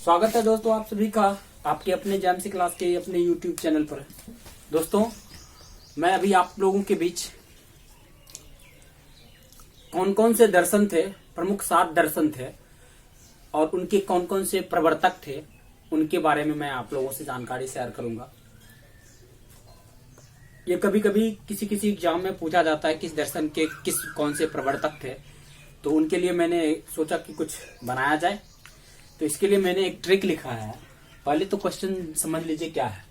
स्वागत है दोस्तों आप सभी का आपके अपने जेएमसी क्लास के अपने यूट्यूब चैनल पर। दोस्तों मैं अभी आप लोगों के बीच कौन कौन से दर्शन थे, प्रमुख 7 दर्शन थे और उनके कौन कौन से प्रवर्तक थे, उनके बारे में मैं आप लोगों से जानकारी शेयर करूंगा। ये कभी कभी किसी किसी एग्जाम में पूछा जाता है किस दर्शन के किस कौन से प्रवर्तक थे, तो उनके लिए मैंने सोचा कि कुछ बनाया जाए। तो इसके लिए मैंने एक ट्रिक लिखा है। पहले तो क्वेश्चन समझ लीजिए क्या है।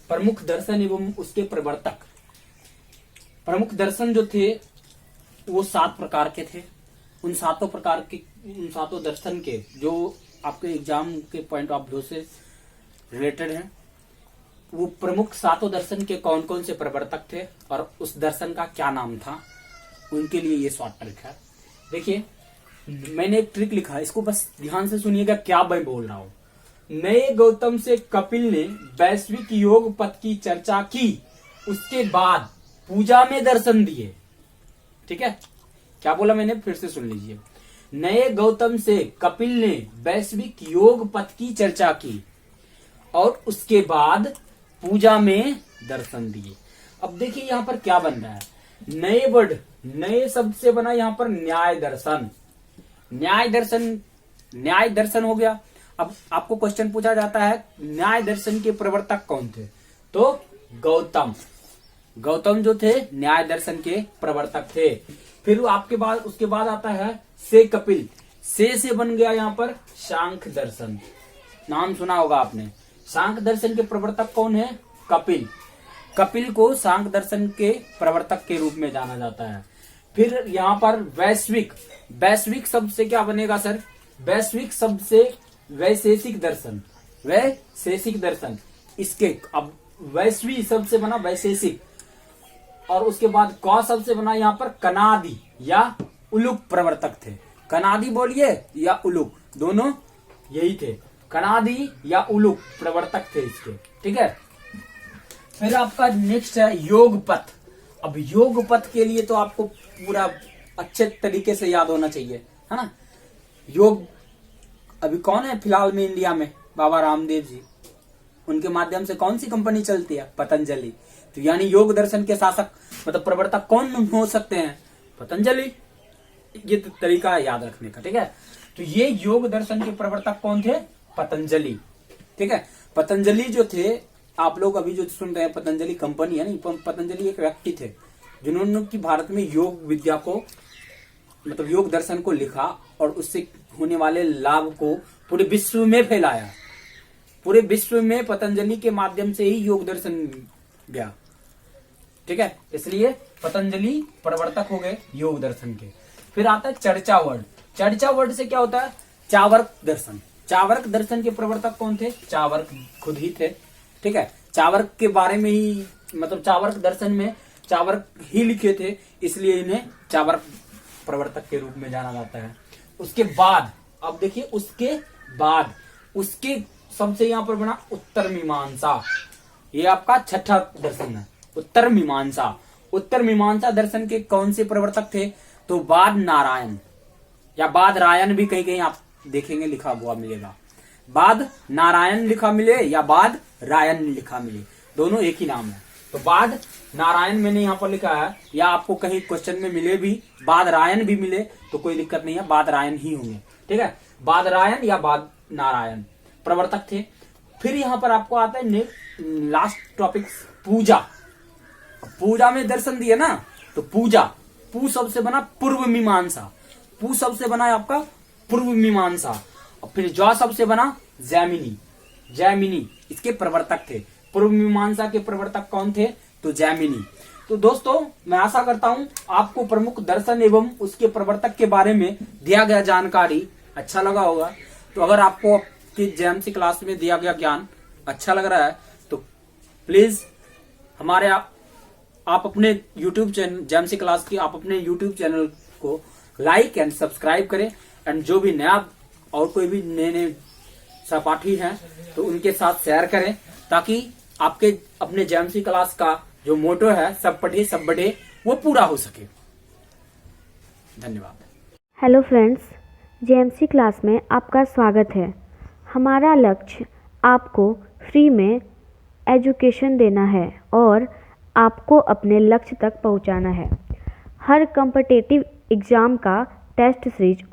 प्रमुख दर्शन एवं उसके प्रवर्तक। प्रमुख दर्शन जो थे वो 7 प्रकार के थे। उन सातों दर्शन के जो आपके एग्जाम के पॉइंट ऑफ व्यू से रिलेटेड हैं, वो प्रमुख 7 दर्शन के कौन कौन से प्रवर्तक थे और उस दर्शन का क्या नाम था, उनके लिए ये शॉर्ट ट्रिक है। देखिए मैंने एक ट्रिक लिखा है, इसको बस ध्यान से सुनिएगा क्या मैं बोल रहा हूं। नए गौतम से कपिल ने वैश्विक योग पथ की चर्चा की, उसके बाद पूजा में दर्शन दिए। ठीक है, क्या बोला मैंने, फिर से सुन लीजिए। नए गौतम से कपिल ने वैश्विक योग पथ की चर्चा की और उसके बाद पूजा में दर्शन दिए। अब देखिए यहां पर क्या बन रहा है। नए वर्ड, नए शब्द से बना यहां पर न्याय दर्शन। न्याय दर्शन हो गया। अब आपको क्वेश्चन पूछा जाता है न्याय दर्शन के प्रवर्तक कौन थे, तो गौतम जो थे न्याय दर्शन के प्रवर्तक थे। फिर आपके बाद उसके बाद आता है से कपिल। से बन गया यहां पर सांख्य दर्शन। नाम सुना होगा आपने। सांख्य दर्शन के प्रवर्तक कौन है, कपिल को सांख्य दर्शन के प्रवर्तक के रूप में जाना जाता है। फिर यहां पर वैश्विक शब्द से क्या बनेगा सर, वैश्विक शब्द से वैशेषिक दर्शन। इसके अब वैश्वी शब्द से बना वैशेषिक, और उसके बाद क शब्द से बना यहां पर कनादि या उलुक प्रवर्तक थे। कनादि बोलिए या उलुक, दोनों यही थे। कनादि या उलुक प्रवर्तक थे इसके। ठीक है, फिर आपका नेक्स्ट है योग पथ। अब योग पथ के लिए तो आपको पूरा अच्छे तरीके से याद होना चाहिए, है ना। योग अभी कौन है फिलहाल में इंडिया में, बाबा रामदेव जी। उनके माध्यम से कौन सी कंपनी चलती है, पतंजलि। तो यानी योग दर्शन के शासक मतलब प्रवर्तक कौन हो सकते हैं, पतंजलि। ये तो तरीका है याद रखने का। ठीक है, तो ये योग दर्शन के प्रवर्तक कौन थे, पतंजलि। ठीक है, पतंजलि जो थे, आप लोग अभी जो सुन रहे हैं पतंजलि कंपनी है नहीं, पतंजलि एक व्यक्ति थे जिन्होंने की भारत में योग विद्या को मतलब योग दर्शन को लिखा और उससे होने वाले लाभ को पूरे विश्व में फैलाया। पूरे विश्व में पतंजलि के माध्यम से ही योग दर्शन गया। ठीक है, इसलिए पतंजलि प्रवर्तक हो गए योग दर्शन के। फिर आता है चर्चा वर्ड से क्या होता है, चावर्क दर्शन के प्रवर्तक कौन थे, चावर्क खुद ही थे। ठीक है, चावर्क के बारे में ही मतलब चावर्क दर्शन में चावर्क ही लिखे थे, इसलिए इन्हें चावर्क प्रवर्तक के रूप में जाना जाता है। उसके बाद अब देखिए उसके सबसे यहां पर बना उत्तर मीमांसा। ये आपका छठा दर्शन है, उत्तर मीमांसा दर्शन के कौन से प्रवर्तक थे, तो बाद नारायण या बाद रायन भी कहीं कहीं आप देखेंगे लिखा हुआ मिलेगा। बाद नारायण लिखा मिले या बाद रायन लिखा मिले, दोनों एक ही नाम है। तो बाद नारायण मैंने यहाँ पर लिखा है, या आपको कहीं क्वेश्चन में मिले भी बाद रायन भी मिले तो कोई दिक्कत नहीं है, बाद रायन ही होंगे। ठीक है, बाद रायन या बाद नारायण प्रवर्तक थे। फिर यहाँ पर आपको आता है लास्ट टॉपिक, पूजा में दर्शन दिए ना, तो पू शब्द से बना पूर्व मीमांसा। और फिर जौ शब्द से बना जैमिनी इसके प्रवर्तक थे। पूर्व मीमांसा के प्रवर्तक कौन थे, तो जैमिनी। तो दोस्तों मैं आशा करता हूं आपको प्रमुख दर्शन एवं उसके प्रवर्तक के बारे में दिया गया जानकारी अच्छा लगा होगा। तो अगर आपको आपकी जेएमसी क्लास में दिया गया ज्ञान अच्छा लग रहा है तो प्लीज हमारे आप अपने यूट्यूब चैनल जेएमसी क्लास की आप अपने यूट्यूब चैनल को लाइक एंड सब्सक्राइब करें। एंड जो भी नया और कोई भी नए सहपाठी हैं तो उनके साथ शेयर करें, ताकि आपके अपने जेएमसी क्लास का जो मोटो है सब पढ़े सब बढ़े वो पूरा हो सके। धन्यवाद। हेलो फ्रेंड्स, जेएमसी क्लास में आपका स्वागत है। हमारा लक्ष्य आपको फ्री में एजुकेशन देना है और आपको अपने लक्ष्य तक पहुंचाना है। हर कॉम्पिटिटिव एग्ज़ाम का टेस्ट सीरीज